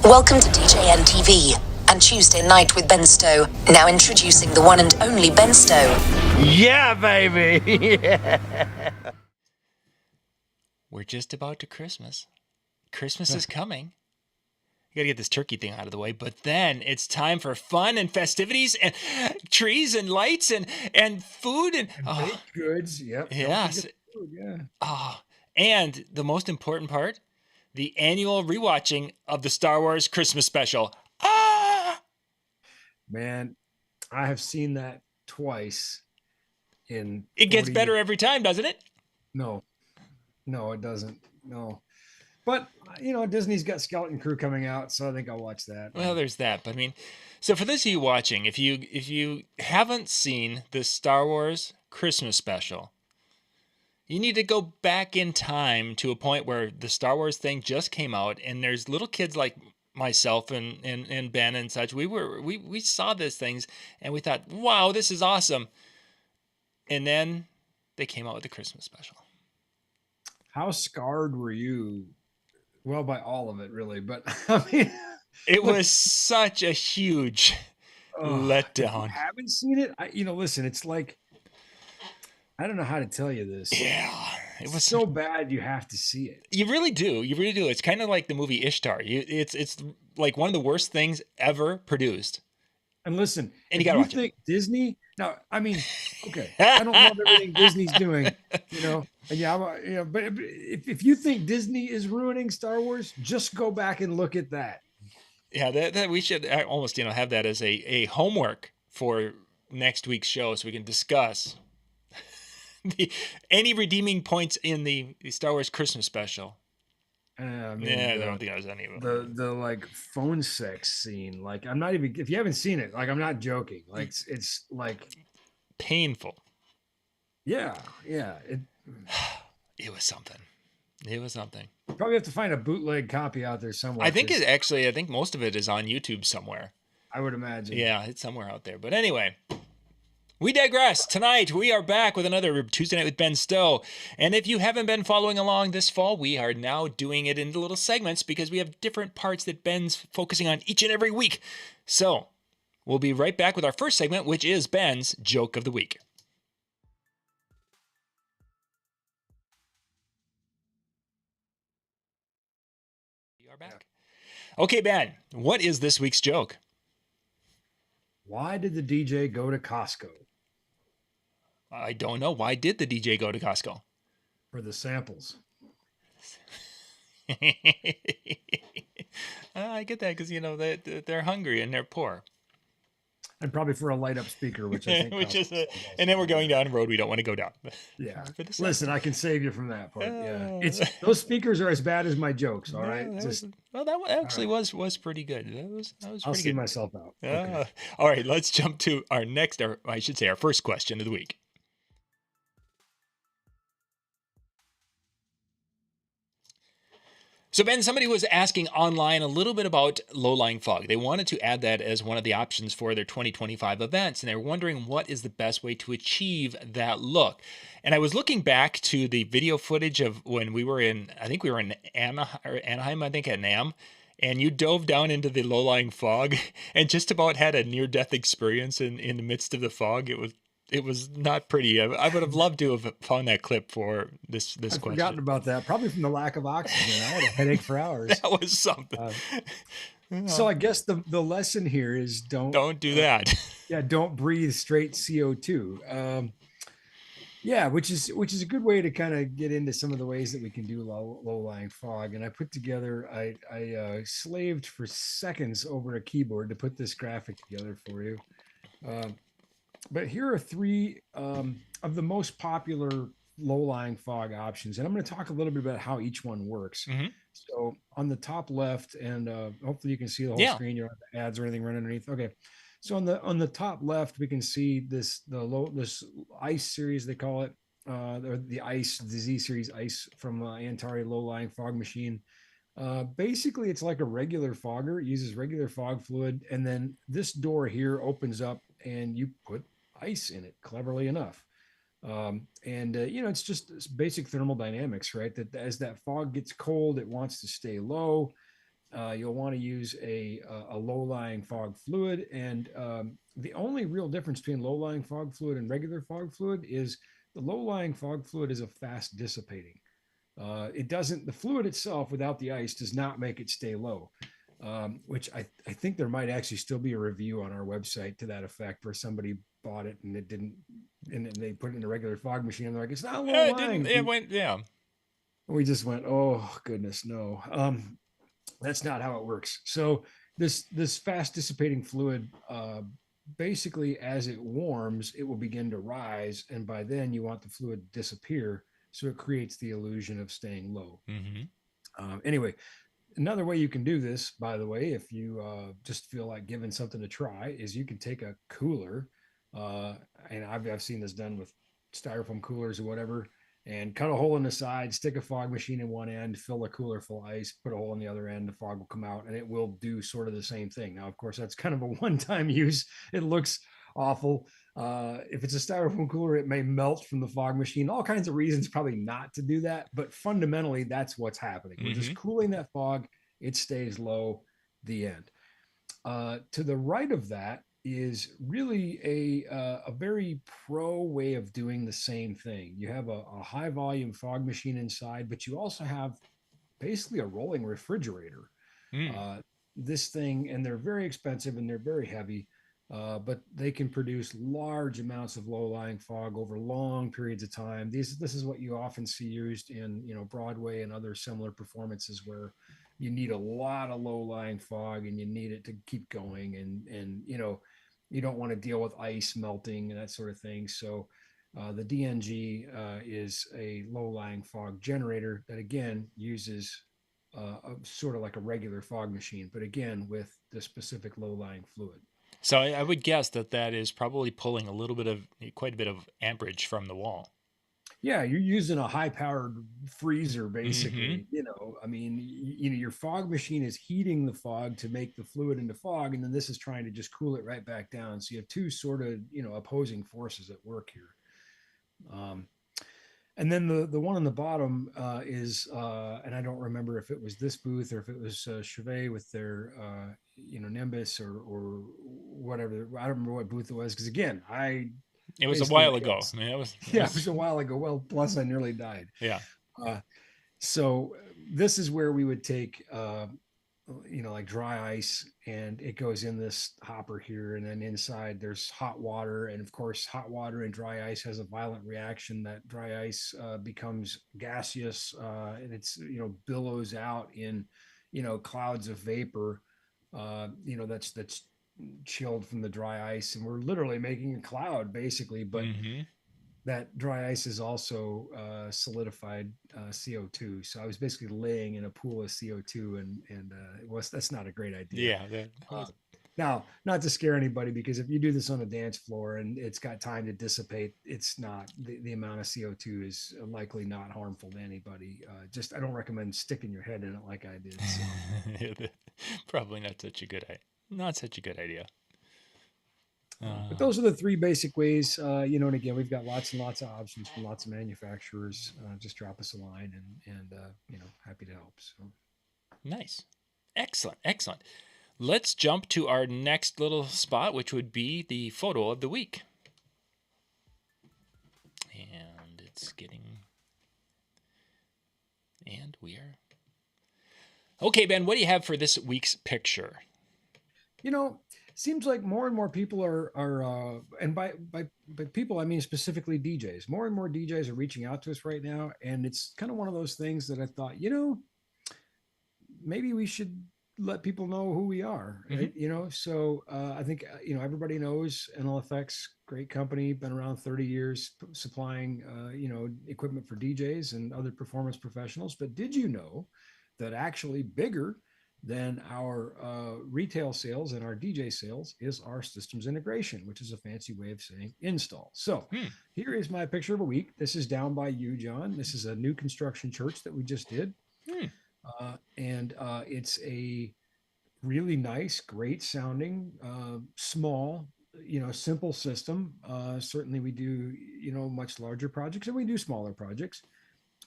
Welcome to DJNTV and Tuesday Night with Ben Stowe. Now introducing the one and only Ben Stowe. Yeah, baby. Yeah. We're just about to Christmas. Christmas is coming. You gotta get this turkey thing out of the way, but then it's time for fun and festivities and trees and lights and food and baked goods. Yep. Yes. Food, yeah. And the most important part, the annual rewatching of the Star Wars Christmas special. Man, I have seen that twice. It gets better years. Every time, doesn't it? No, it doesn't. No. But, Disney's got Skeleton Crew coming out, so I think I'll watch that. Well, there's that. But I mean, so for those of you watching, if you haven't seen the Star Wars Christmas special, you need to go back in time to a point where the Star Wars thing just came out, and there's little kids like myself and Ben and such. We saw these things, and we thought, wow, this is awesome. And then they came out with the Christmas special. How scarred were you? Well, by all of it, really. But I mean, it was such a huge letdown. If you haven't seen it? Listen, it's like, I don't know how to tell you this. Yeah. It was so bad you have to see it. You really do. You really do. It's kind of like the movie Ishtar. It's like one of the worst things ever produced. And listen, and you gotta watch it. Disney. Now, I mean, okay, I don't love everything Disney's doing, and but if you think Disney is ruining Star Wars, just go back and look at that. Yeah, that we should almost have that as a homework for next week's show, so we can discuss any redeeming points in the Star Wars Christmas special. I don't think I was any of them. The like phone sex scene, like I'm not even, if you haven't seen it, like I'm not joking, like it's like painful. Yeah. It was something. You probably have to find a bootleg copy out there somewhere. I think most of it is on YouTube somewhere. I would imagine. Yeah, it's somewhere out there. But anyway, we digress. Tonight, we are back with another Tuesday Night with Ben Stowe. And if you haven't been following along this fall, we are now doing it into little segments because we have different parts that Ben's focusing on each and every week. So we'll be right back with our first segment, which is Ben's Joke of the Week. We are back. Okay, Ben, what is this week's joke? Why did the DJ go to Costco? I don't know. Why did the DJ go to Costco? For the samples. I get that because, they're hungry and they're poor. And probably for a light up speaker, which I think and then we're going down a road we don't want to go down. Yeah. Listen, I can save you from that part. Yeah. Those speakers are as bad as my jokes. All right. That actually was pretty good. That was pretty I'll see myself out. Okay. All right. Let's jump to our our first question of the week. So, Ben, somebody was asking online a little bit about low-lying fog. They wanted to add that as one of the options for their 2025 events, and they're wondering what is the best way to achieve that look. And I was looking back to the video footage of when we were in, Anaheim, at NAMM, and you dove down into the low-lying fog and just about had a near-death experience in the midst of the fog. It was not pretty. I would have loved to have found that clip for this question. I've forgotten about that. Probably from the lack of oxygen. I had a headache for hours. That was something. So I guess the lesson here is don't do that. Yeah, don't breathe straight CO2. Which is a good way to kind of get into some of the ways that we can do low-lying fog. And I put together, I slaved for seconds over a keyboard to put this graphic together for you. But here are three of the most popular low-lying fog options. And I'm going to talk a little bit about how each one works. Mm-hmm. So on the top left, and hopefully you can see the whole screen. You don't have ads or anything running underneath. Okay. So on the top left, we can see this ice series, they call it, the Z series ice from Antari low-lying fog machine. Basically, it's like a regular fogger. It uses regular fog fluid. And then this door here opens up and you put ice in it, cleverly enough. It's just basic thermodynamics, right? That as that fog gets cold, it wants to stay low. you'll want to use a low-lying fog fluid. And the only real difference between low-lying fog fluid and regular fog fluid is the low-lying fog fluid is a fast dissipating. It doesn't, the fluid itself without the ice does not make it stay low, which I think there might actually still be a review on our website to that effect where somebody bought it and it didn't, and they put it in a regular fog machine. And they're like, it's not low It didn't. lying. It went. Yeah. We just went, oh goodness, no. That's not how it works. So this fast dissipating fluid, basically as it warms, it will begin to rise, and by then you want the fluid to disappear, so it creates the illusion of staying low. Mm-hmm. Anyway, another way you can do this, by the way, if you just feel like giving something a try, is you can take a cooler, and I've seen this done with styrofoam coolers or whatever, and cut a hole in the side, stick a fog machine in one end, fill the cooler full of ice, put a hole in the other end, the fog will come out, and it will do sort of the same thing. Now, of course, that's kind of a one-time use. It looks awful. If it's a styrofoam cooler, it may melt from the fog machine. All kinds of reasons probably not to do that, but fundamentally, that's what's happening. We're just cooling that fog. It stays low. The end. To the right of that is really a very pro way of doing the same thing. You have a high volume fog machine inside, but you also have basically a rolling refrigerator. This thing, and they're very expensive and they're very heavy, but they can produce large amounts of low-lying fog over long periods of time. This is what you often see used in Broadway and other similar performances where you need a lot of low-lying fog and you need it to keep going, and you don't want to deal with ice melting and that sort of thing. So the DNG is a low-lying fog generator that again uses sort of like a regular fog machine, but again with the specific low-lying fluid. So I would guess that is probably pulling quite a bit of amperage from the wall. Yeah, you're using a high-powered freezer, Mm-hmm. basically. I mean, your fog machine is heating the fog to make the fluid into fog, and then this is trying to just cool it right back down. So you have two sort of opposing forces at work here. And then the one on the bottom is, and I don't remember if it was this booth or if it was Chevet with their, Nimbus or whatever. I don't remember what booth it was because again, I It was a basically while like, ago. I mean, yeah, it was a while ago. Well, plus I nearly died. Yeah. Uh, so this is where we would take, like dry ice, and it goes in this hopper here, and then inside there's hot water, and of course hot water and dry ice has a violent reaction. That dry ice becomes gaseous, and it's billows out in clouds of vapor, that's chilled from the dry ice, and we're literally making a cloud basically. But Mm-hmm. that dry ice is also solidified CO2. So I was basically laying in a pool of CO2, and that's not a great idea. Yeah. Uh, Now, not to scare anybody, because if you do this on a dance floor and it's got time to dissipate, it's not the amount of CO2 is likely not harmful to anybody. Just I don't recommend sticking your head in it like I did. So. Probably not such a good idea. But those are the three basic ways, and again, we've got lots and lots of options from lots of manufacturers. Just drop us a line, and happy to help. So Nice. Excellent. Let's jump to our next little spot, which would be the photo of the week. And it's getting... And we are... Okay, Ben, what do you have for this week's picture? Seems like more and more people are and by people I mean specifically DJs. More and more DJs are reaching out to us right now, and it's kind of one of those things that I thought, maybe we should let people know who we are, right? So I think everybody knows NLFX, great company, been around 30 years supplying equipment for DJs and other performance professionals. But did you know that actually bigger than our retail sales and our DJ sales is our systems integration, which is a fancy way of saying install. So here is my picture of a week. This is down by you, John. This is a new construction church that we just did. And it's a really nice, great sounding, small, simple system. Certainly we do, much larger projects and we do smaller projects.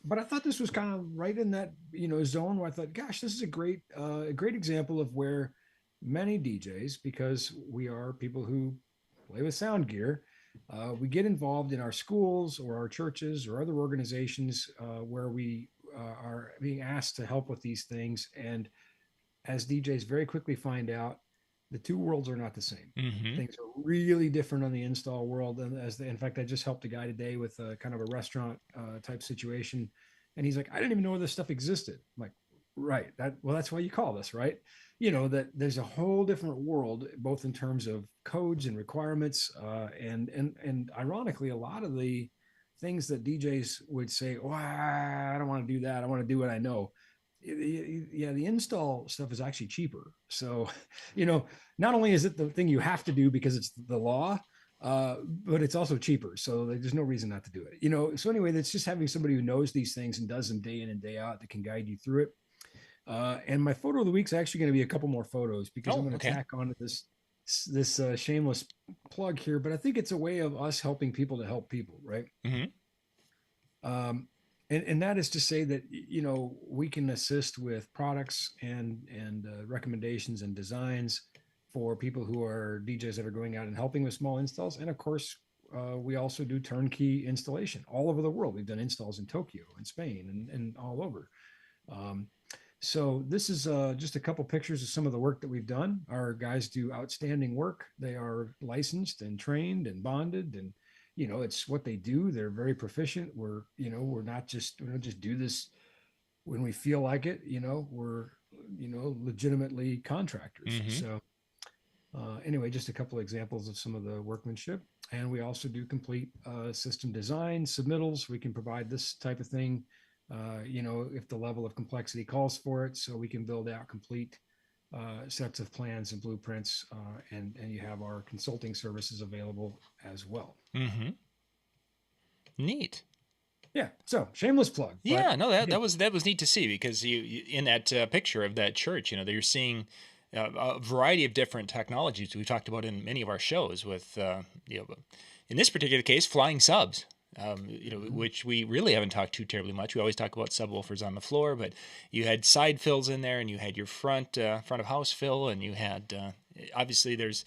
but I thought this was kind of right in that zone where I thought, gosh, this is a great example of where many DJs, because we are people who play with sound gear, we get involved in our schools or our churches or other organizations where we are being asked to help with these things, and as DJs very quickly find out, the two worlds are not the same. Mm-hmm. Things are really different on the install world. And in fact, I just helped a guy today with a kind of a restaurant type situation, and he's like, "I didn't even know this stuff existed." I'm like, right, that's why you call this, right? That there's a whole different world, both in terms of codes and requirements, and ironically, a lot of the things that DJs would say, "Oh, I don't want to do that. I want to do what I know." Yeah, the install stuff is actually cheaper. So, you know, not only is it the thing you have to do because it's the law, but it's also cheaper. So there's no reason not to do it. So anyway, that's just having somebody who knows these things and does them day in and day out that can guide you through it. And my photo of the week is actually going to be a couple more photos because I'm Oh, going to okay. tack on to this shameless plug here, but I think it's a way of us helping people to help people, right? Mm-hmm. Um, and that is to say that we can assist with products and recommendations and designs for people who are DJs that are going out and helping with small installs. And of course, we also do turnkey installation all over the world. We've done installs in Tokyo and Spain and all over. Um, so this is just a couple pictures of some of the work that we've done. Our guys do outstanding work. They are licensed and trained and bonded, and it's what they do. They're very proficient. We're not just we don't just do this when we feel like it. We're legitimately contractors. Mm-hmm. So anyway, just a couple of examples of some of the workmanship. And we also do complete system design submittals. We can provide this type of thing, if the level of complexity calls for it. So we can build out complete sets of plans and blueprints, and you have our consulting services available as well. Mm-hmm. Neat. Yeah. So shameless plug, but Yeah, no, that again, that was neat to see because you in that picture of that church, that you're seeing a variety of different technologies we've talked about in many of our shows with in this particular case, flying subs. Which we really haven't talked too terribly much. We always talk about subwoofers on the floor, but you had side fills in there, and you had your front of house fill, and you had obviously there's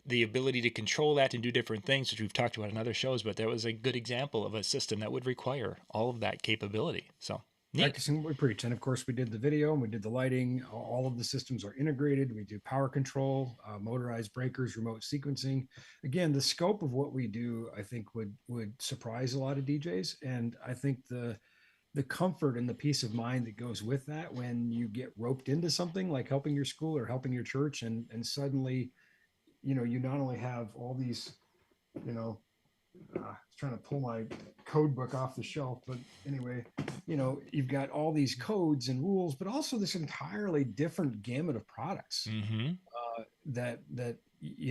the ability to control that and do different things, which we've talked about in other shows, but that was a good example of a system that would require all of that capability. So neat. practicing what we preach. And of course, we did the video and we did the lighting. All of the systems are integrated. We do power control, motorized breakers, remote sequencing. Again, the scope of what we do, I think, would surprise a lot of DJs. And I think the comfort and the peace of mind that goes with that when you get roped into something like helping your school or helping your church, and suddenly, you not only have all these, you know, trying to pull my code book off the shelf. But anyway, you've got all these codes and rules, but also this entirely different gamut of products Mm-hmm. that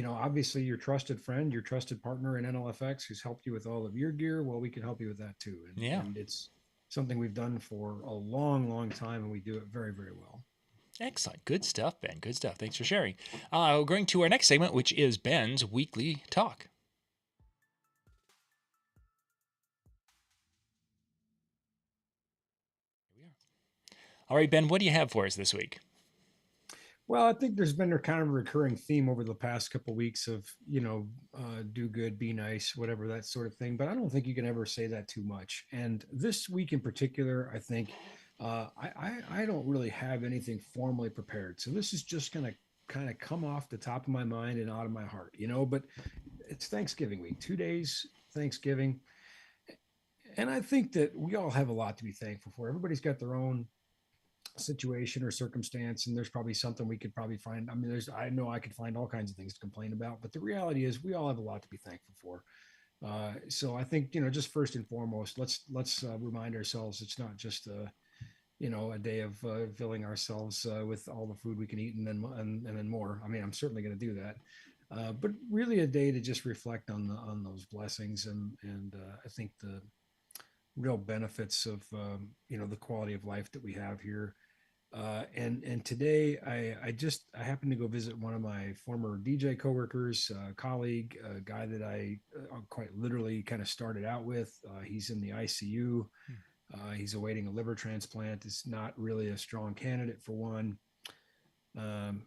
obviously your trusted friend, your trusted partner in NLFX who's helped you with all of your gear. Well, we can help you with that too. And, Yeah. and it's something we've done for a long, long time, and we do it very, very well. Excellent. Good stuff, Ben. Good stuff. Thanks for sharing. We're going to our next segment, which is Ben's Weekly Talk. Here we are. All right, Ben, what do you have for us this week? Well, I think there's been a kind of a recurring theme over the past couple of weeks of, do good, be nice, whatever, that sort of thing. But I don't think you can ever say that too much. And this week in particular, I think I don't really have anything formally prepared. So this is just going to kind of come off the top of my mind and out of my heart, but it's Thanksgiving week, 2 days Thanksgiving. And I think that we all have a lot to be thankful for. Everybody's got their own situation or circumstance, and there's probably something we could probably find. I mean, I know I could find all kinds of things to complain about, but the reality is we all have a lot to be thankful for. So I think, just first and foremost, let's remind ourselves it's not just a day of filling ourselves with all the food we can eat, and then more. I mean, I'm certainly going to do that, but really a day to just reflect on those blessings, and I think the real benefits of the quality of life that we have here. And today I happened to go visit one of my former DJ coworkers, colleague, a guy that I quite literally kind of started out with. He's in the ICU. He's awaiting a liver transplant. Is not really a strong candidate for one. Um,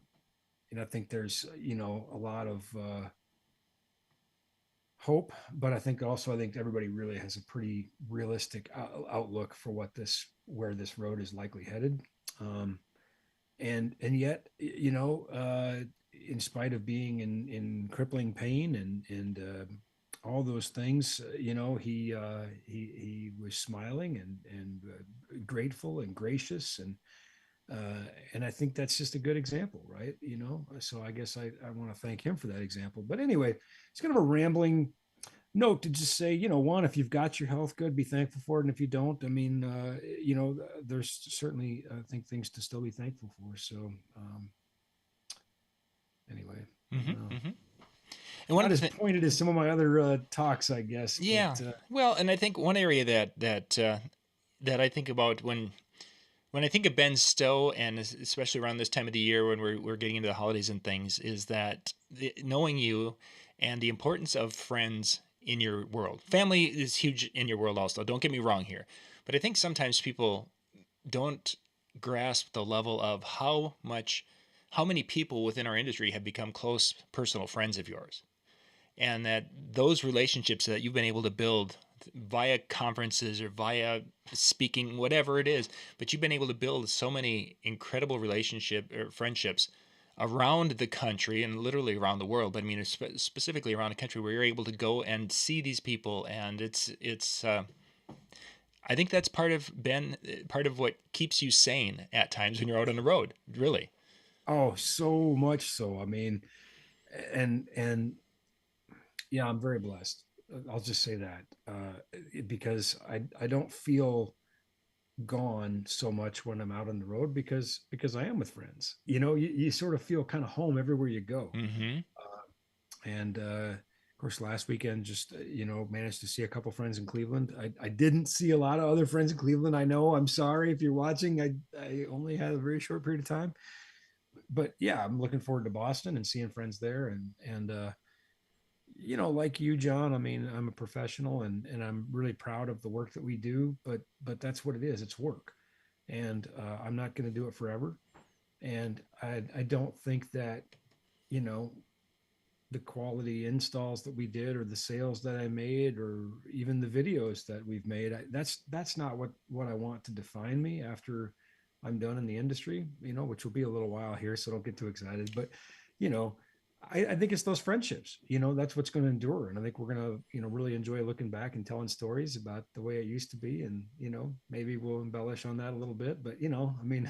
and I think there's, a lot of hope, but I think everybody really has a pretty realistic outlook for where this road is likely headed. Um, and yet, in spite of being in crippling pain and all those things, he was smiling and grateful and gracious, and I think that's just a good example, right? So I guess I want to thank him for that example. But anyway, it's kind of a rambling note to just say, one, if you've got your health good, be thankful for it. And if you don't, I mean, there's certainly, I think, things to still be thankful for. So, anyway, I don't know. Mm-hmm. And one Not of as the pointed as some of my other talks, I guess, yeah, but well, and I think one area that I think about when I think of Ben Stowe, and especially around this time of the year when we're getting into the holidays and things, is that knowing you and the importance of friends in your world. Family is huge in your world also. Don't get me wrong here. But I think sometimes people don't grasp the level of how many people within our industry have become close personal friends of yours, and that those relationships that you've been able to build via conferences or via speaking, whatever it is, but you've been able to build so many incredible relationship or friendships around the country and literally around the world. But I mean, specifically around the country, where you're able to go and see these people, and it's. I think that's part of what keeps you sane at times when you're out on the road. Really. oh, so much so. I mean, and yeah, I'm very blessed. I'll just say that because I don't feel gone so much when I'm out on the road because I am with friends. You sort of feel kind of home everywhere you go. Mm-hmm. And of course, last weekend, just managed to see a couple friends in Cleveland. I didn't see a lot of other friends in Cleveland. I know. I'm sorry if you're watching. I only had a very short period of time, but yeah, I'm looking forward to Boston and seeing friends there. And like you, John, I mean, I'm a professional and I'm really proud of the work that we do. But that's what it is. It's work, and I'm not going to do it forever. And I don't think that you know the quality installs that we did or the sales that I made or even the videos that we've made, that's not what I want to define me after I'm done in the industry, which will be a little while here, so don't get too excited. But you know I think it's those friendships, that's what's going to endure. And I think we're going to really enjoy looking back and telling stories about the way it used to be. And maybe we'll embellish on that a little bit, but I mean,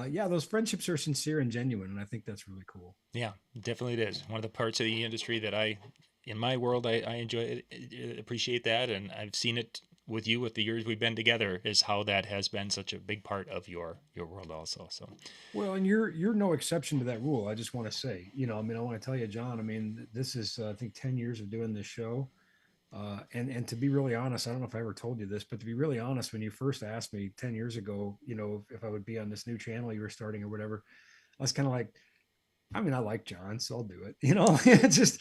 yeah, those friendships are sincere and genuine, and I think that's really cool. Yeah, definitely it is. One of the parts of the industry that in my world, I enjoy it, appreciate that. And I've seen it with you with the years we've been together, is how that has been such a big part of your world also. So, Well, and you're no exception to that rule. I just want to say, I mean, I want to tell you, John. I mean, this is I think 10 years of doing this show, and to be really honest, I don't know if I ever told you this, but to be really honest, when you first asked me 10 years ago, if I would be on this new channel you were starting or whatever, I was kind of like, I mean, I like John, so I'll do it. It's just,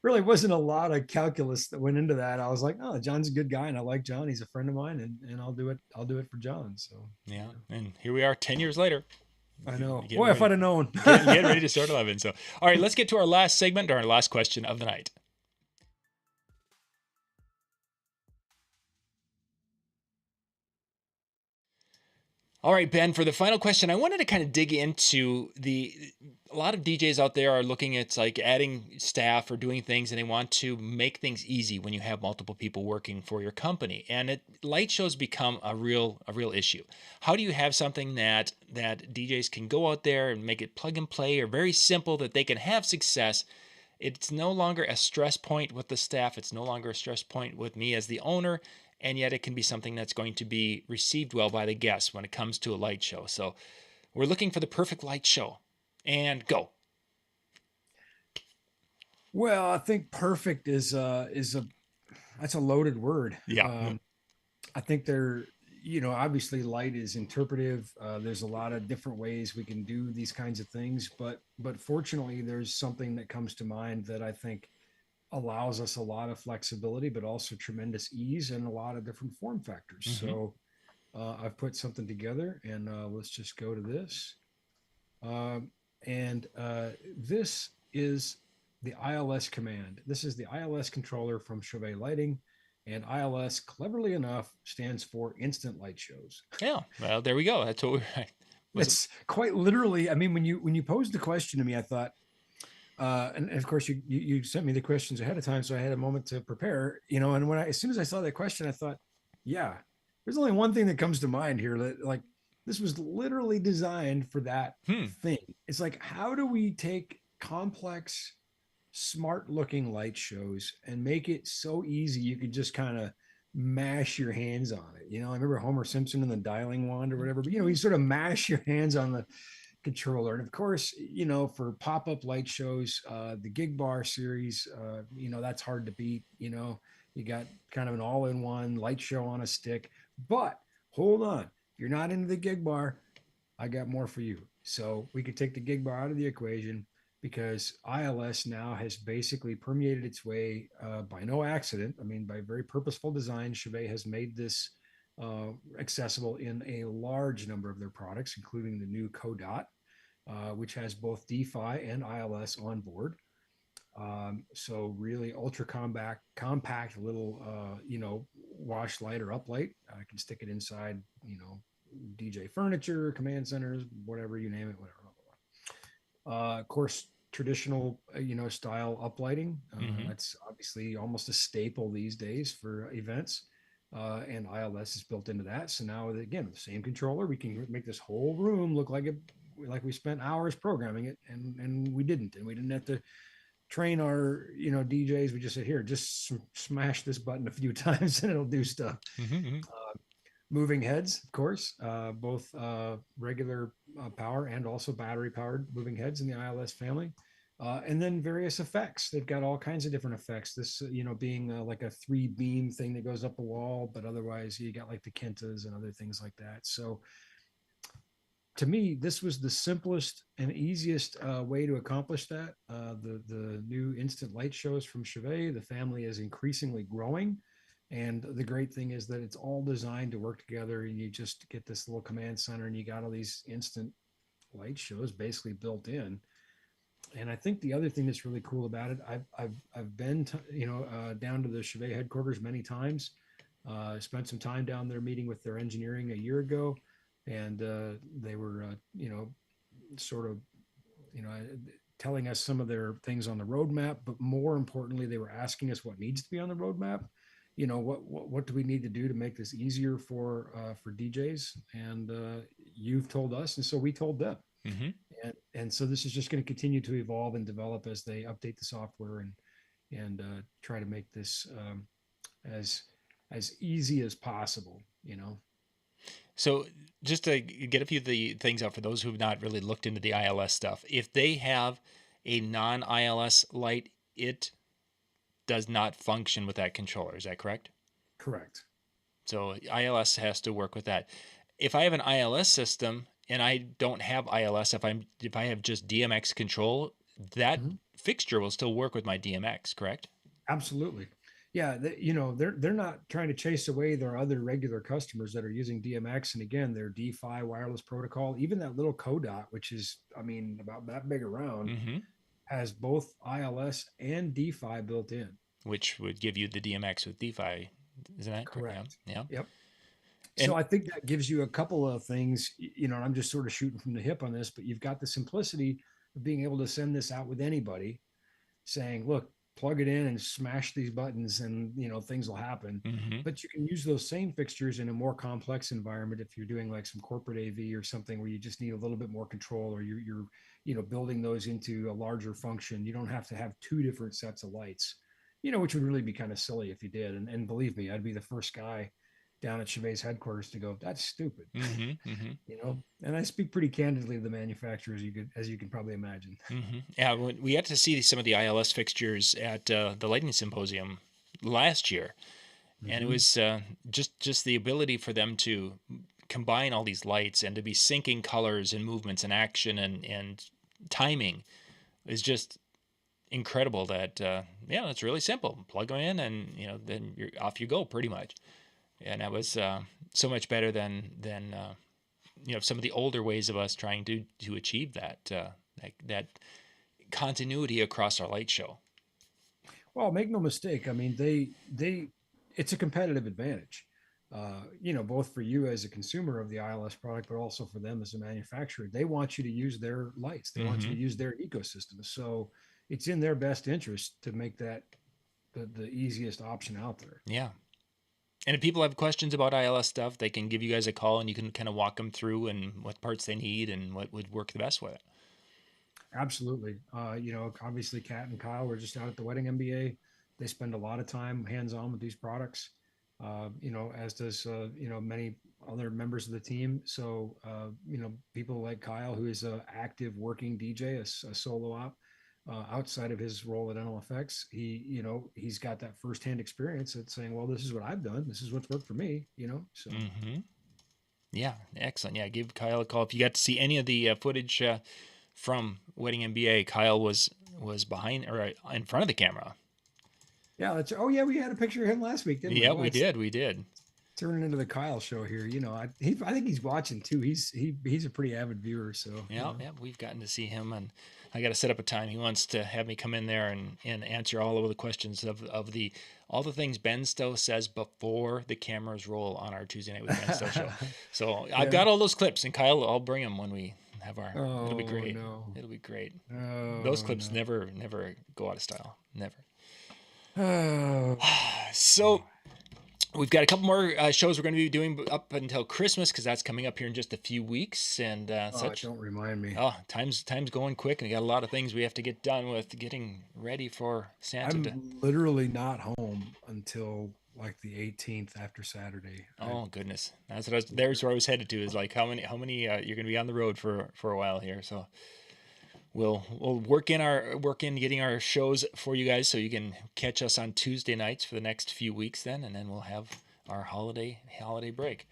really wasn't a lot of calculus that went into that. I was like, oh, John's a good guy, and I like John. He's a friend of mine, and I'll do it. I'll do it for John. So, yeah. And here we are 10 years later. I know. Getting Boy, if ready, I'd have known. getting ready to start 11. So, all right, let's get to our last segment, our last question of the night. All right, Ben, for the final question, I wanted to kind of dig into a lot of DJs out there are looking at like adding staff or doing things, and they want to make things easy when you have multiple people working for your company. And light shows become a real issue. How do you have something that DJs can go out there and make it plug and play or very simple that they can have success? It's no longer a stress point with the staff. It's no longer a stress point with me as the owner. And yet it can be something that's going to be received well by the guests when it comes to a light show. So we're looking for the perfect light show. And go. Well, I think perfect is that's a loaded word. Yeah. I think obviously light is interpretive. There's a lot of different ways we can do these kinds of things, but fortunately, there's something that comes to mind that I think allows us a lot of flexibility, but also tremendous ease and a lot of different form factors. Mm-hmm. So I've put something together, and let's just go to this. Um, and this is the ILS command. This is the ILS controller from Chauvet Lighting. And ILS, cleverly enough, stands for Instant Light Shows. Yeah. Well, there we go. That's what was it? That's quite literally. I mean, when you posed the question to me, I thought, and of course you sent me the questions ahead of time, so I had a moment to prepare. And as soon as I saw that question, I thought, yeah, there's only one thing that comes to mind here. That like this was literally designed for that Hmm. thing. It's like, how do we take complex, smart looking light shows and make it so easy you could just kind of mash your hands on it? I remember Homer Simpson and the dialing wand or whatever, but you sort of mash your hands on the controller. And of course, for pop-up light shows, the Gig Bar series, that's hard to beat. You got kind of an all-in-one light show on a stick. But hold on, if you're not into the Gig Bar, I got more for you. So we could take the Gig Bar out of the equation, because ILS now has basically permeated its way, by no accident. I mean, by very purposeful design. Chauvet has made this accessible in a large number of their products, including the new Codot, which has both DeFi and ILS on board. So really ultra compact little, wash light or uplight. I can stick it inside, DJ furniture, command centers, whatever you name it, whatever. Of course, traditional, style uplighting. Mm-hmm. That's obviously almost a staple these days for events. And ILS is built into that. So now, again, with the same controller, we can make this whole room look like we spent hours programming it, and we didn't, have to train our DJs. We just said, here, just smash this button a few times and it'll do stuff. Mm-hmm. Moving heads, of course, both regular power and also battery powered moving heads in the ILS family. And then various effects. They've got all kinds of different effects. This, being like a 3-beam thing that goes up a wall, but otherwise you got like the Kentas and other things like that. So to me, this was the simplest and easiest way to accomplish that. The new instant light shows from Chauvet, the family is increasingly growing. And the great thing is that it's all designed to work together, and you just get this little command center, and you got all these instant light shows basically built in. And I think the other thing that's really cool about it, I've been down to the Chauvet headquarters many times. Spent some time down there meeting with their engineering a year ago, and they were sort of telling us some of their things on the roadmap. But more importantly, they were asking us what needs to be on the roadmap. What do we need to do to make this easier for DJs? And you've told us, and so we told them. Mm-hmm. And so this is just going to continue to evolve and develop as they update the software and try to make this as easy as possible. So just to get a few of the things out for those who've not really looked into the ILS stuff, if they have a non-ILS light, it does not function with that controller. Is that correct? Correct. So ILS has to work with that. If I have an ILS system and I don't have ILS, if I have just DMX control, that fixture will still work with my DMX, correct? Absolutely. Yeah, they're not trying to chase away their other regular customers that are using DMX, and again, their DeFi wireless protocol, even that little Codot, which is, I mean, about that big around, has both ILS and DeFi built in, which would give you the DMX with DeFi. Isn't that correct? Yeah. Yep. And So I think that gives you a couple of things, and I'm just sort of shooting from the hip on this, but you've got the simplicity of being able to send this out with anybody, saying, look, plug it in and smash these buttons, and things will happen. But you can use those same fixtures in a more complex environment if you're doing like some corporate AV or something where you just need a little bit more control, or you're building those into a larger function. You don't have to have 2 different sets of lights, which would really be kind of silly if you did. And believe me, I'd be the first guy down at Chauvet's headquarters to go, that's stupid. And I speak pretty candidly to the manufacturers, as you can probably imagine. Yeah, we got to see some of the ILS fixtures at the Lighting Symposium last year, and it was just the ability for them to combine all these lights and to be syncing colors and movements and action and timing is just incredible that, yeah, it's really simple. Plug them in and, then you're off you go pretty much. And that was so much better than some of the older ways of us trying to achieve that continuity across our light show. Well, make no mistake. I mean, it's a competitive advantage. Both for you as a consumer of the ILS product, but also for them as a manufacturer. They want you to use their lights. They want you to use their ecosystem. So it's in their best interest to make that the easiest option out there. Yeah. And if people have questions about ILS stuff, they can give you guys a call and you can kind of walk them through and what parts they need and what would work the best with it. Absolutely. Obviously Kat and Kyle were just out at the Wedding MBA. They spend a lot of time hands-on with these products, as does, many other members of the team. So, people like Kyle, who is an active working DJ, a solo op, outside of his role at NLFX, he's got that firsthand experience at saying, well, this is what I've done. This is what's worked for me, so. Mm-hmm. Yeah. Excellent. Yeah. Give Kyle a call. If you got to see any of the footage from Wedding MBA, Kyle was behind or in front of the camera. Yeah. We had a picture of him last week, didn't we? Yeah, we did. Turning into the Kyle show here. I think he's watching too. He's a pretty avid viewer. So yeah, we've gotten to see him, and I got to set up a time. He wants to have me come in there and answer all of the questions of all the things Ben Stowe says before the cameras roll on our Tuesday Night with Ben Stowe show. So yeah. I've got all those clips, and Kyle, I'll bring them when we have our. It'll be great. No. It'll be great. Those clips never go out of style. Never. So. We've got a couple more shows we're going to be doing up until Christmas because that's coming up here in just a few weeks and such. Don't remind me. Oh, time's going quick, and we got a lot of things we have to get done with getting ready for Santa. I'm literally not home until like the 18th after Saturday. Oh goodness, there's where I was headed to. Is like how many you're going to be on the road for a while here. So we'll work in getting our shows for you guys so you can catch us on Tuesday nights for the next few weeks then, and then we'll have our holiday break.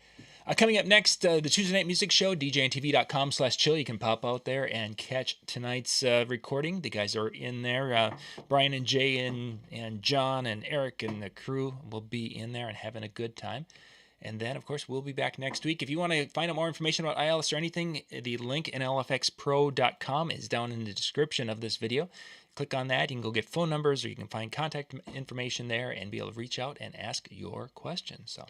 Coming up next, the Tuesday Night Music Show, DJNTV.com/chill. You can pop out there and catch tonight's recording. The guys are in there. Brian and Jay and John and Eric and the crew will be in there and having a good time. And then, of course, we'll be back next week. If you want to find out more information about ILS or anything, the link in lfxpro.com is down in the description of this video. Click on that. You can go get phone numbers, or you can find contact information there and be able to reach out and ask your questions. So,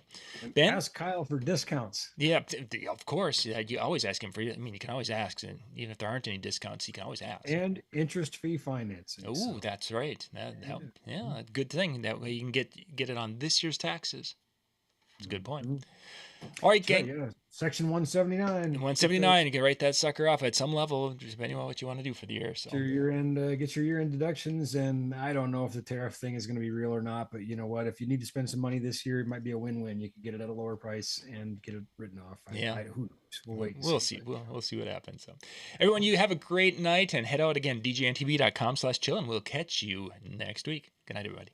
Ben, ask Kyle for discounts. Yeah, of course. You always ask him for. I mean, you can always ask, and even if there aren't any discounts, you can always ask. And interest-free financing. Oh, that's right. Yeah, good thing. That way you can get it on this year's taxes. It's a good point. All right, gang. Yeah. Section 179. 179. You can write that sucker off at some level, depending on what you want to do for the year. So get your year-end deductions, and I don't know if the tariff thing is going to be real or not. But you know what? If you need to spend some money this year, it might be a win-win. You can get it at a lower price and get it written off. Who knows? We'll wait. We'll see. We'll see what happens. So, everyone, you have a great night and head out again. DJNTV.com/chill, and we'll catch you next week. Good night, everybody.